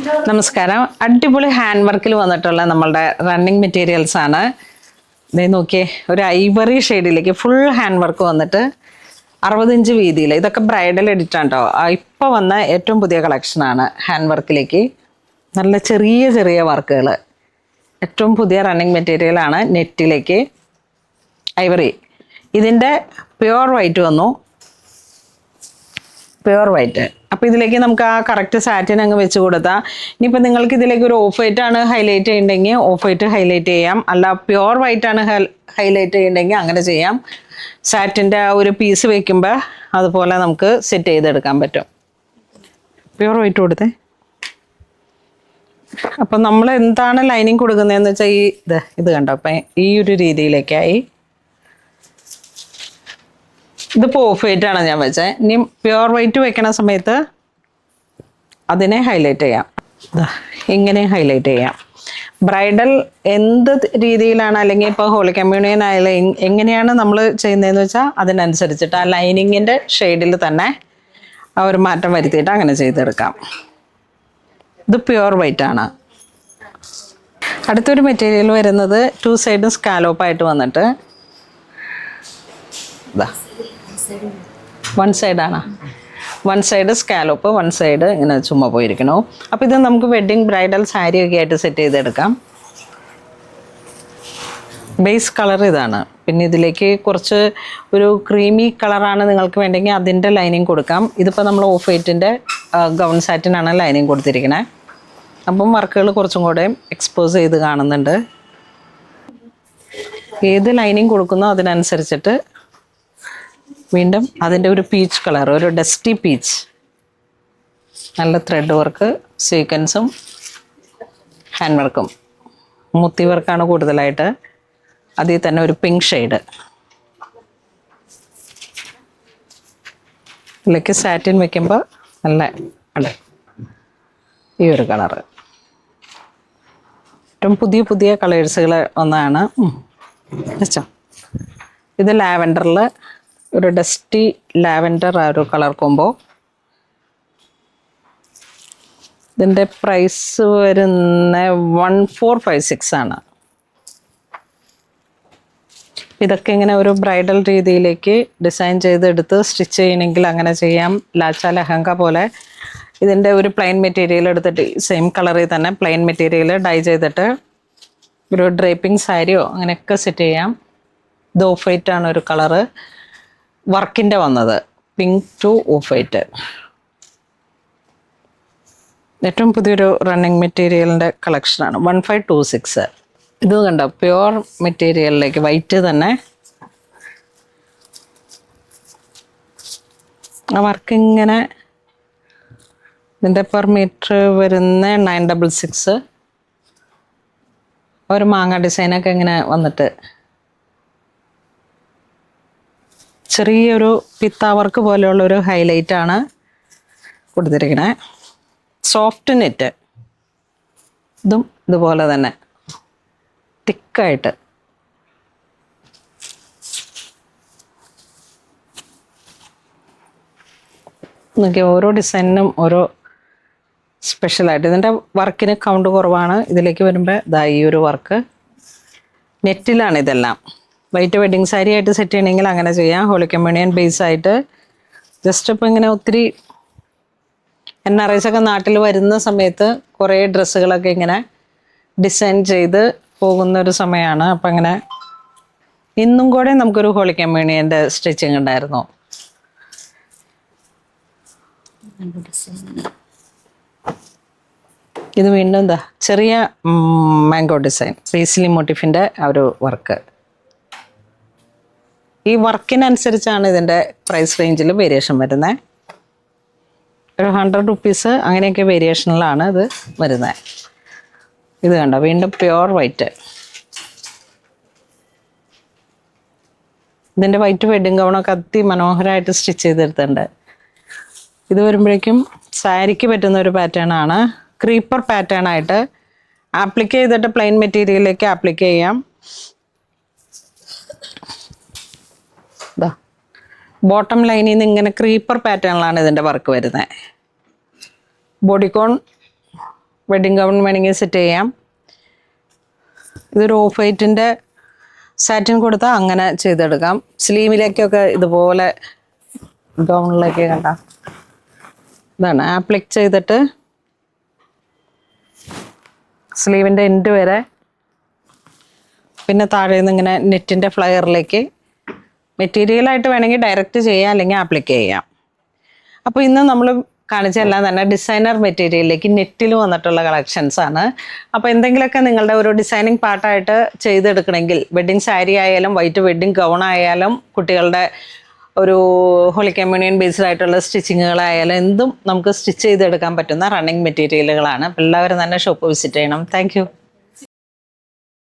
നമസ്കാരം. അടിപൊളി ഹാൻഡ് വർക്കിൽ വന്നിട്ടുള്ള നമ്മളുടെ റണ്ണിങ് മെറ്റീരിയൽസ് ആണ്. ഇതേ നോക്കിയേ, ഒരു ഐവറി ഷെയ്ഡിലേക്ക് ഫുൾ ഹാൻഡ് വർക്ക് വന്നിട്ട് 60 ഇഞ്ച് വീതിയിൽ. ഇതൊക്കെ ബ്രൈഡൽ എഡിറ്റാണ് കേട്ടോ. ഇപ്പോൾ വന്ന ഏറ്റവും പുതിയ കളക്ഷനാണ് ഹാൻഡ് വർക്കിലേക്ക്. നല്ല ചെറിയ ചെറിയ വർക്കുകൾ, ഏറ്റവും പുതിയ റണ്ണിങ് മെറ്റീരിയലാണ്. നെറ്റിലേക്ക് ഐവറി. ഇതിൻ്റെ പ്യുവർ വൈറ്റ് വന്നു, പ്യുവർ വൈറ്റ്. അപ്പോൾ ഇതിലേക്ക് നമുക്ക് ആ കറക്റ്റ് സാറ്റിൻ അങ്ങ് വെച്ച് കൊടുത്താൽ, ഇനിയിപ്പോൾ നിങ്ങൾക്ക് ഇതിലേക്ക് ഒരു ഓഫ് വൈറ്റ് ആണ് ഹൈലൈറ്റ് ചെയ്യണമെങ്കിൽ ഓഫ് വൈറ്റ് ഹൈലൈറ്റ് ചെയ്യാം, അല്ല പ്യുവർ വൈറ്റ് ആണ് ഹൈലൈറ്റ് ചെയ്യണമെങ്കിൽ അങ്ങനെ ചെയ്യാം. സാറ്റിൻ്റെ ആ ഒരു പീസ് വെക്കുമ്പോൾ അതുപോലെ നമുക്ക് സെറ്റ് ചെയ്തെടുക്കാൻ പറ്റും. പ്യുവർ വൈറ്റ് കൊടുത്തേ. അപ്പം നമ്മൾ എന്താണ് ലൈനിങ് കൊടുക്കുന്നതെന്ന് വെച്ചാൽ ഇത് കണ്ടോ, അപ്പം ഈ ഒരു രീതിയിലേക്കായി. ഇതിപ്പോൾ ഓഫ് വൈറ്റ് ആണ് ഞാൻ വെച്ചത്. ഇനി പ്യുവർ വൈറ്റ് വെക്കണ സമയത്ത് അതിനെ ഹൈലൈറ്റ് ചെയ്യാം, ഇങ്ങനെ ഹൈലൈറ്റ് ചെയ്യാം. ബ്രൈഡൽ എന്ത് രീതിയിലാണ്, അല്ലെങ്കിൽ ഇപ്പോൾ ഹോളി കമ്മ്യൂണിയൻ ആയാലും എങ്ങനെയാണ് നമ്മൾ ചെയ്യുന്നതെന്ന് വെച്ചാൽ അതിനനുസരിച്ചിട്ട് ആ ലൈനിങ്ങിൻ്റെ ഷെയ്ഡിൽ തന്നെ ആ ഒരു മാറ്റം വരുത്തിയിട്ട് അങ്ങനെ ചെയ്തെടുക്കാം. ഇത് പ്യുവർ വൈറ്റ് ആണ്. അടുത്തൊരു മെറ്റീരിയൽ വരുന്നത് 2 സൈഡും സ്കാലോപ്പായിട്ട് വന്നിട്ട് ഇതാ, 1 സൈഡാണ്. 1 സൈഡ് സ്കാലോപ്പ്, 1 സൈഡ് ഇങ്ങനെ ചുമ്മാ പോയിരിക്കണു. അപ്പോൾ ഇത് നമുക്ക് വെഡ്ഡിങ് ബ്രൈഡൽ സാരിയൊക്കെ ആയിട്ട് സെറ്റ് ചെയ്തെടുക്കാം. ബേസ് കളർ ഇതാണ്. പിന്നെ ഇതിലേക്ക് കുറച്ച് ഒരു ക്രീമി കളറാണ് നിങ്ങൾക്ക് വേണ്ടെങ്കിൽ അതിൻ്റെ ലൈനിങ് കൊടുക്കാം. ഇതിപ്പോൾ നമ്മൾ ഓഫ് വൈറ്റിൻ്റെ ഗൗൺ സാറ്റിനാണ് ലൈനിങ് കൊടുത്തിരിക്കുന്നത്. അപ്പം വർക്കുകൾ കുറച്ചും കൂടെ എക്സ്പോസ് ചെയ്ത് കാണുന്നുണ്ട്. ഏത് ലൈനിങ് കൊടുക്കുന്നോ അതിനനുസരിച്ചിട്ട് വീണ്ടും അതിൻ്റെ ഒരു പീച്ച് കളർ, ഒരു ഡസ്റ്റി പീച്ച്, നല്ല ത്രെഡ് വർക്ക്, സീക്വൻസും ഹാൻഡ് വർക്കും. മുത്തി വർക്കാണ് കൂടുതലായിട്ട്. അതിൽ തന്നെ ഒരു പിങ്ക് ഷെയ്ഡ്, ഇതിലേക്ക് സാറ്റിൻ വെക്കുമ്പോൾ നല്ല അല്ലേ ഈ ഒരു കളറ്. ഏറ്റവും പുതിയ പുതിയ കളേഴ്സുകൾ ഒന്നാണ്. വെച്ചോ, ഇത് ലാവൻഡറിൽ ഒരു ഡസ്റ്റി ലാവൻഡർ ആ ഒരു കളർ കോമ്പോ. ഇതിൻ്റെ പ്രൈസ് വരുന്ന 1456 ആണ്. ഇതൊക്കെ ഇങ്ങനെ ഒരു ബ്രൈഡൽ രീതിയിലേക്ക് ഡിസൈൻ ചെയ്തെടുത്ത് സ്റ്റിച്ച് ചെയ്യണമെങ്കിൽ അങ്ങനെ ചെയ്യാം. ലാച്ച ലഹങ്ക പോലെ ഇതിൻ്റെ ഒരു പ്ലെയിൻ മെറ്റീരിയൽ എടുത്തിട്ട് സെയിം കളറിൽ തന്നെ പ്ലെയിൻ മെറ്റീരിയൽ ഡൈ ചെയ്തിട്ട് ഒരു ഡ്രേപ്പിംഗ് സാരിയോ അങ്ങനെയൊക്കെ സെറ്റ് ചെയ്യാം. ഇത് ഓഫ് വൈറ്റ് ആണ് ഒരു കളറ് വർക്കിൻ്റെ വന്നത്, പിങ്ക് ടു ഓഫ് വൈറ്റ്. ഏറ്റവും പുതിയൊരു റണ്ണിങ് മെറ്റീരിയലിൻ്റെ കളക്ഷനാണ്. 1526. ഇത് കണ്ടോ, പ്യുവർ മെറ്റീരിയലിലേക്ക് വൈറ്റ് തന്നെ. ആ വർക്ക് ഇങ്ങനെ ഇതിൻ്റെ പെർ മീറ്റർ വരുന്ന 966. ഒരു മാങ്ങ ഡിസൈനൊക്കെ ഇങ്ങനെ വന്നിട്ട് ചെറിയൊരു പിത്ത വർക്ക് പോലെയുള്ളൊരു ഹൈലൈറ്റാണ് കൊടുത്തിരിക്കണേ. സോഫ്റ്റ് നെറ്റ്, ഇതും ഇതുപോലെ തന്നെ തിക്കായിട്ട്. നോക്കി, ഓരോ ഡിസൈനിനും ഓരോ സ്പെഷ്യലായിട്ട്. ഇതിൻ്റെ വർക്കിന് കൗണ്ട് കുറവാണ്. ഇതിലേക്ക് വരുമ്പോൾ ഇതാ ഈ ഒരു വർക്ക് നെറ്റിലാണ്. ഇതെല്ലാം വൈറ്റ് വെഡ്ഡിങ് സാരി ആയിട്ട് സെറ്റ് ചെയ്യണമെങ്കിൽ അങ്ങനെ ചെയ്യാം. ഹോളി കമ്മ്യൂണിയൻ ബേസ് ആയിട്ട് ജസ്റ്റ് ഇപ്പോൾ ഇങ്ങനെ ഒത്തിരി NRIs ഒക്കെ നാട്ടിൽ വരുന്ന സമയത്ത് കുറേ ഡ്രസ്സുകളൊക്കെ ഇങ്ങനെ ഡിസൈൻ ചെയ്ത് പോകുന്ന ഒരു സമയമാണ്. അപ്പം അങ്ങനെ ഇന്നും കൂടെ നമുക്കൊരു ഹോളി കമ്മ്യൂണിയൻ്റെ സ്റ്റിച്ചിങ് ഉണ്ടായിരുന്നു. ഇത് വീണ്ടും എന്താ ചെറിയ മാംഗോ ഡിസൈൻ, പേസ്ലി മോട്ടീഫിൻ്റെ ആ ഒരു വർക്ക്. ഈ വർക്കിനനുസരിച്ചാണ് ഇതിൻ്റെ പ്രൈസ് റേഞ്ചിൽ വേരിയേഷൻ വരുന്നത്. ഒരു 100 റുപ്പീസ് അങ്ങനെയൊക്കെ വേരിയേഷനിലാണ് ഇത് വരുന്നത്. ഇത് കണ്ടോ, വീണ്ടും പ്യുവർ വൈറ്റ്. ഇതിൻ്റെ വൈറ്റ് വെഡ്ഡിങ് ഗൗണൊക്കെ അതിമനോഹരമായിട്ട് സ്റ്റിച്ച് ചെയ്തെടുത്തിട്ടുണ്ട്. ഇത് വരുമ്പോഴേക്കും സാരിക്ക് പറ്റുന്ന ഒരു പാറ്റേൺ ആണ്. ക്രീപ്പർ പാറ്റേൺ ആയിട്ട് ആപ്ലിക്ക് ചെയ്തിട്ട് പ്ലെയിൻ മെറ്റീരിയലിലേക്ക് ആപ്ലിക്ക് ചെയ്യാം. ബോട്ടം ലൈനിൽ നിന്ന് ഇങ്ങനെ ക്രീപ്പർ പാറ്റേണിലാണ് ഇതിൻ്റെ വർക്ക് വരുന്നത്. ബോഡിക്കോൺ വെഡിങ് ഗൗൺ വേണമെങ്കിൽ സെറ്റ് ചെയ്യാം. ഇതൊരു ഓഫ് വൈറ്റിൻ്റെ സാറ്റിൻ കൊടുത്താൽ അങ്ങനെ ചെയ്തെടുക്കാം. സ്ലീവിലേക്കൊക്കെ ഇതുപോലെ ഗൗണിലേക്ക് കണ്ട ഇതാണ് ആപ്ലിക് ചെയ്തിട്ട് സ്ലീവിൻ്റെ എൻഡ് വരെ, പിന്നെ താഴെ നിന്ന് ഇങ്ങനെ നെറ്റിൻ്റെ ഫ്ലയറിലേക്ക് മെറ്റീരിയലായിട്ട് വേണമെങ്കിൽ ഡയറക്റ്റ് ചെയ്യാം, അല്ലെങ്കിൽ ആപ്ലിക്ക് ചെയ്യാം. അപ്പോൾ ഇന്ന് നമ്മൾ കാണിച്ചെല്ലാം തന്നെ ഡിസൈനർ മെറ്റീരിയലിലേക്ക് നെറ്റിൽ വന്നിട്ടുള്ള കളക്ഷൻസ് ആണ്. അപ്പോൾ എന്തെങ്കിലുമൊക്കെ നിങ്ങളുടെ ഒരു ഡിസൈനിങ് പാർട്ടായിട്ട് ചെയ്തെടുക്കണമെങ്കിൽ, വെഡ്ഡിങ് സാരി ആയാലും വൈറ്റ് വെഡ്ഡിങ് ഗൗൺ ആയാലും കുട്ടികളുടെ ഒരു ഹോളി കമ്മ്യൂണിയൻ ബേസ്ഡ് ആയിട്ടുള്ള സ്റ്റിച്ചിങ്ങുകളായാലും എന്തും നമുക്ക് സ്റ്റിച്ച് ചെയ്തെടുക്കാൻ പറ്റുന്ന റണ്ണിങ് മെറ്റീരിയലുകളാണ്. എല്ലാവരും തന്നെ ഷോപ്പ് വിസിറ്റ് ചെയ്യണം. താങ്ക്